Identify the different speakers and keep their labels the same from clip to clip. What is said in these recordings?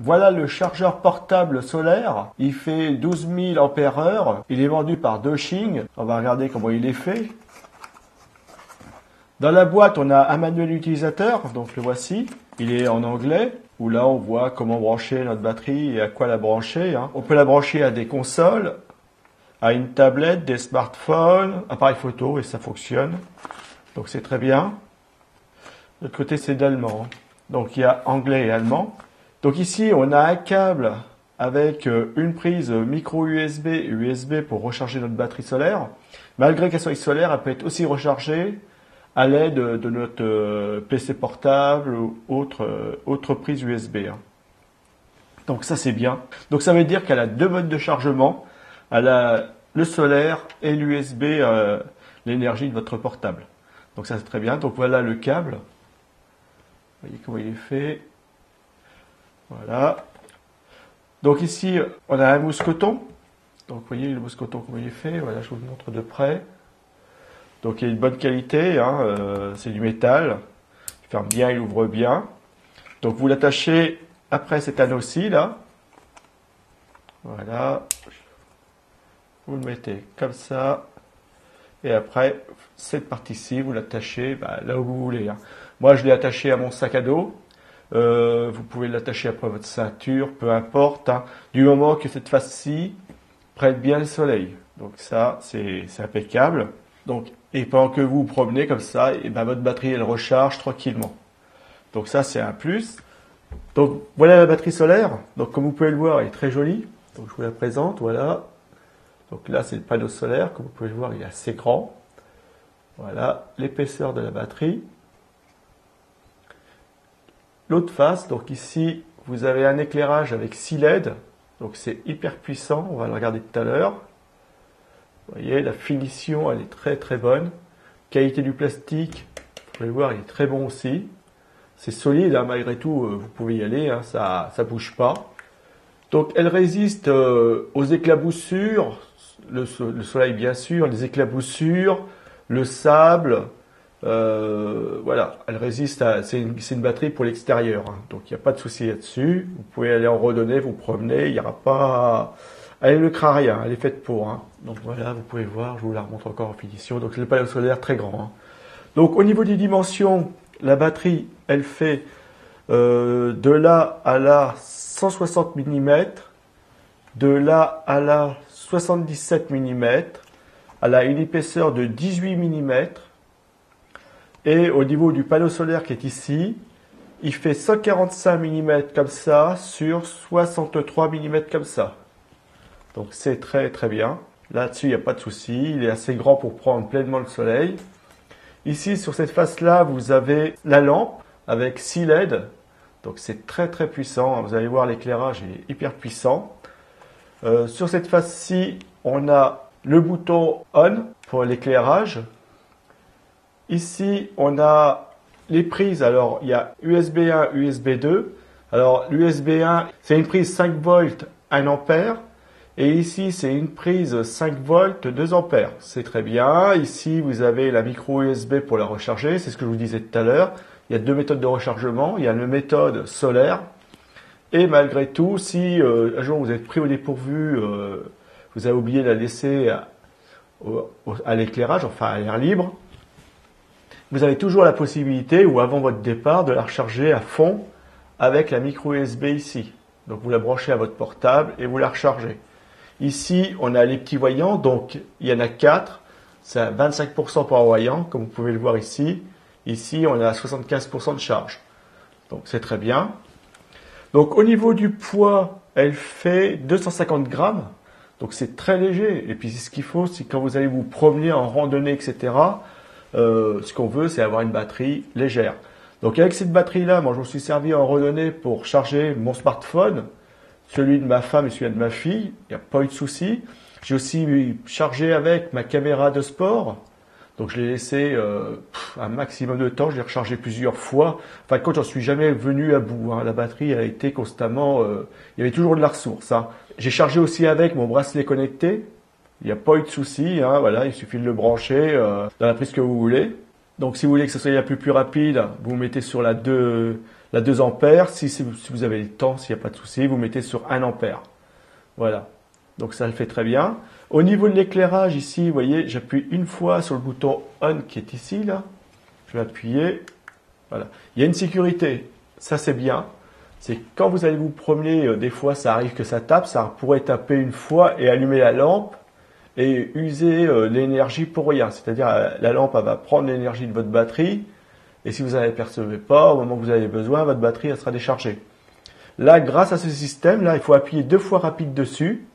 Speaker 1: Voilà le chargeur portable solaire. Il fait 12 000 ampères-heure. Il est vendu par Dochin. On va regarder comment il est fait. Dans la boîte, on a un manuel utilisateur. Donc le voici. Il est en anglais. Où là, on voit comment brancher notre batterie et à quoi la brancher. On peut la brancher à des consoles, à une tablette, des smartphones, appareil photo et ça fonctionne. Donc c'est très bien. De l'autre côté, c'est d'allemand. Donc il y a anglais et allemand. Donc ici, on a un câble avec une prise micro USB et USB pour recharger notre batterie solaire. Malgré qu'elle soit solaire, elle peut être aussi rechargée à l'aide de notre PC portable ou autre prise USB. Donc ça, c'est bien. Donc ça veut dire qu'elle a deux modes de chargement. Elle a le solaire et l'USB, l'énergie de votre portable. Donc ça, c'est très bien. Donc voilà le câble. Vous voyez comment il est fait. Voilà. Donc ici, on a un mousse-coton. Donc vous voyez le mousse-coton comment il est fait. Voilà, je vous le montre de près. Donc il est de bonne qualité, c'est du métal. Il ferme bien, il ouvre bien. Donc vous l'attachez après cet anneau-ci, là. Voilà. Vous le mettez comme ça. Et après, cette partie-ci, vous l'attachez là où vous voulez. Moi, je l'ai attaché à mon sac à dos. Vous pouvez l'attacher après votre ceinture, peu importe. Du moment que cette face-ci prête bien le soleil. Donc ça, c'est impeccable. Donc, et pendant que vous vous promenez comme ça, et votre batterie, elle recharge tranquillement. Donc ça, c'est un plus. Donc voilà la batterie solaire. Donc comme vous pouvez le voir, elle est très jolie. Donc je vous la présente, voilà. Donc là, c'est le panneau solaire. Comme vous pouvez le voir, il est assez grand. Voilà l'épaisseur de la batterie. L'autre face, donc ici, vous avez un éclairage avec 6 LED. Donc c'est hyper puissant, on va le regarder tout à l'heure. Vous voyez, la finition, elle est très très bonne. Qualité du plastique, vous pouvez le voir, il est très bon aussi. C'est solide, malgré tout, vous pouvez y aller, ça bouge pas. Donc elle résiste aux éclaboussures, le soleil bien sûr, les éclaboussures, le sable. Voilà, elle résiste c'est une batterie pour l'extérieur, donc il n'y a pas de souci là-dessus. Vous pouvez aller en randonnée, vous promener, il n'y aura pas... Elle ne craint rien, elle est faite pour. Donc voilà, vous pouvez voir, je vous la remontre encore en finition. Donc le panneau solaire très grand. Donc au niveau des dimensions, la batterie, elle fait de là à là 160 mm, de là à là 77 mm. Elle a une épaisseur de 18 mm. Et au niveau du panneau solaire qui est ici, il fait 145 mm comme ça sur 63 mm comme ça. Donc c'est très très bien. Là-dessus, il n'y a pas de souci. Il est assez grand pour prendre pleinement le soleil. Ici, sur cette face-là, vous avez la lampe avec 6 LED. Donc c'est très très puissant. Vous allez voir, l'éclairage est hyper puissant. Sur cette face-ci, on a le bouton on pour l'éclairage. Ici, on a les prises. Alors, il y a USB 1, USB 2. Alors, l'USB 1, c'est une prise 5 volts, 1 ampère. Et ici, c'est une prise 5 volts, 2 ampères. C'est très bien. Ici, vous avez la micro USB pour la recharger. C'est ce que je vous disais tout à l'heure. Il y a deux méthodes de rechargement. Il y a la méthode solaire. Et malgré tout, si un jour vous êtes pris au dépourvu, vous avez oublié de la laisser à l'éclairage, enfin à l'air libre, vous avez toujours la possibilité, ou avant votre départ, de la recharger à fond avec la micro USB ici. Donc vous la branchez à votre portable et vous la rechargez. Ici, on a les petits voyants, donc il y en a 4. C'est à 25% par voyant, comme vous pouvez le voir ici. Ici, on a 75% de charge. Donc c'est très bien. Donc au niveau du poids, elle fait 250 grammes. Donc c'est très léger. Et puis ce qu'il faut, c'est quand vous allez vous promener en randonnée, etc., ce qu'on veut, c'est avoir une batterie légère. Donc avec cette batterie-là, moi je me suis servi en randonnée pour charger mon smartphone, celui de ma femme et celui de ma fille. Il n'y a pas eu de souci. J'ai aussi chargé avec ma caméra de sport. Donc je l'ai laissé un maximum de temps. Je l'ai rechargé plusieurs fois. Enfin, quand j'en suis jamais venu à bout. La batterie elle a été constamment... il y avait toujours de la ressource. J'ai chargé aussi avec mon bracelet connecté. Il n'y a pas eu de souci. Voilà, il suffit de le brancher dans la prise que vous voulez. Donc si vous voulez que ce soit la plus rapide, vous mettez sur la La 2 ampères, si vous avez le temps, s'il n'y a pas de souci, vous mettez sur 1 ampère. Voilà. Donc ça le fait très bien. Au niveau de l'éclairage, ici, vous voyez, j'appuie une fois sur le bouton On qui est ici, là. Je vais appuyer. Voilà. Il y a une sécurité. Ça, c'est bien. C'est quand vous allez vous promener, des fois, ça arrive que ça tape. Ça pourrait taper une fois et allumer la lampe et user l'énergie pour rien. C'est-à-dire, la lampe, elle va prendre l'énergie de votre batterie. Et si vous ne l'apercevez pas, au moment où vous avez besoin, votre batterie elle sera déchargée. Là, grâce à ce système, là, il faut appuyer 2 fois rapide dessus.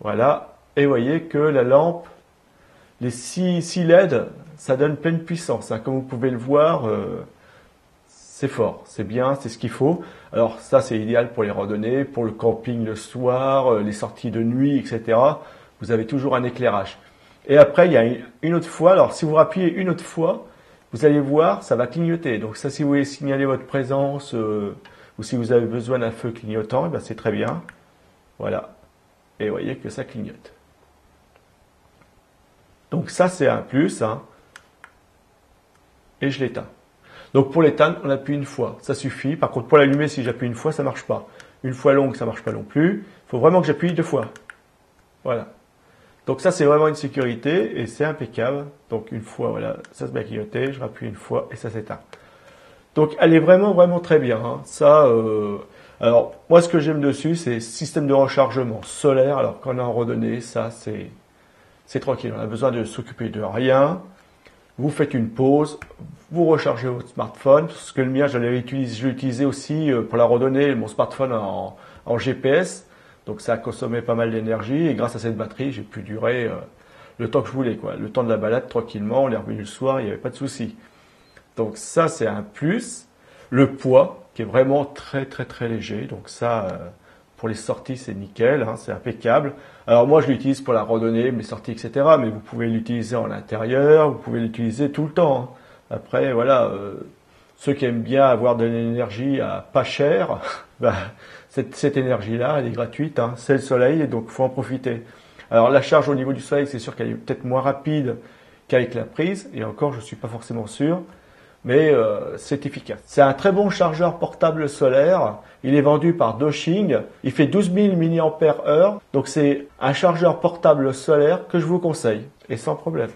Speaker 1: Voilà. Et vous voyez que la lampe, les 6 LED, ça donne pleine puissance. Hein. Comme vous pouvez le voir, c'est fort, c'est bien, c'est ce qu'il faut. Alors ça, c'est idéal pour les randonnées, pour le camping le soir, les sorties de nuit, etc. Vous avez toujours un éclairage. Et après, il y a une autre fois. Alors, si vous appuyez une autre fois, vous allez voir, ça va clignoter. Donc ça, si vous voulez signaler votre présence ou si vous avez besoin d'un feu clignotant, eh ben, c'est très bien. Voilà. Et vous voyez que ça clignote. Donc ça, c'est un plus. Hein. Et je l'éteins. Donc pour l'éteindre, on appuie une fois. Ça suffit. Par contre, pour l'allumer, si j'appuie une fois, ça ne marche pas. Une fois longue, ça ne marche pas non plus. Il faut vraiment que j'appuie 2 fois. Voilà. Donc ça, c'est vraiment une sécurité et c'est impeccable. Donc une fois, voilà, ça se met à clignoter, je rappuie une fois et ça s'éteint. Donc elle est vraiment, vraiment très bien. Hein. Ça, alors moi, ce que j'aime dessus, c'est le système de rechargement solaire. Alors quand on est en randonnée, ça, c'est tranquille. On a besoin de s'occuper de rien. Vous faites une pause, vous rechargez votre smartphone. Parce que le mien, je l'ai utilisé aussi pour la randonnée, mon smartphone en GPS. Donc ça a consommé pas mal d'énergie et grâce à cette batterie, j'ai pu durer le temps que je voulais, quoi. Le temps de la balade tranquillement, on est revenu le soir, il n'y avait pas de souci. Donc ça, c'est un plus. Le poids, qui est vraiment très très très léger. Donc ça, pour les sorties, c'est nickel, hein, c'est impeccable. Alors moi, je l'utilise pour la randonnée, mes sorties, etc. Mais vous pouvez l'utiliser en intérieur, vous pouvez l'utiliser tout le temps. Hein. Après, voilà, ceux qui aiment bien avoir de l'énergie à pas cher, bah, cette énergie-là, elle est gratuite, hein. C'est le soleil et donc il faut en profiter. Alors la charge au niveau du soleil, c'est sûr qu'elle est peut-être moins rapide qu'avec la prise, et encore je ne suis pas forcément sûr, mais c'est efficace. C'est un très bon chargeur portable solaire, il est vendu par Docking, il fait 12 000 mAh, donc c'est un chargeur portable solaire que je vous conseille, et sans problème.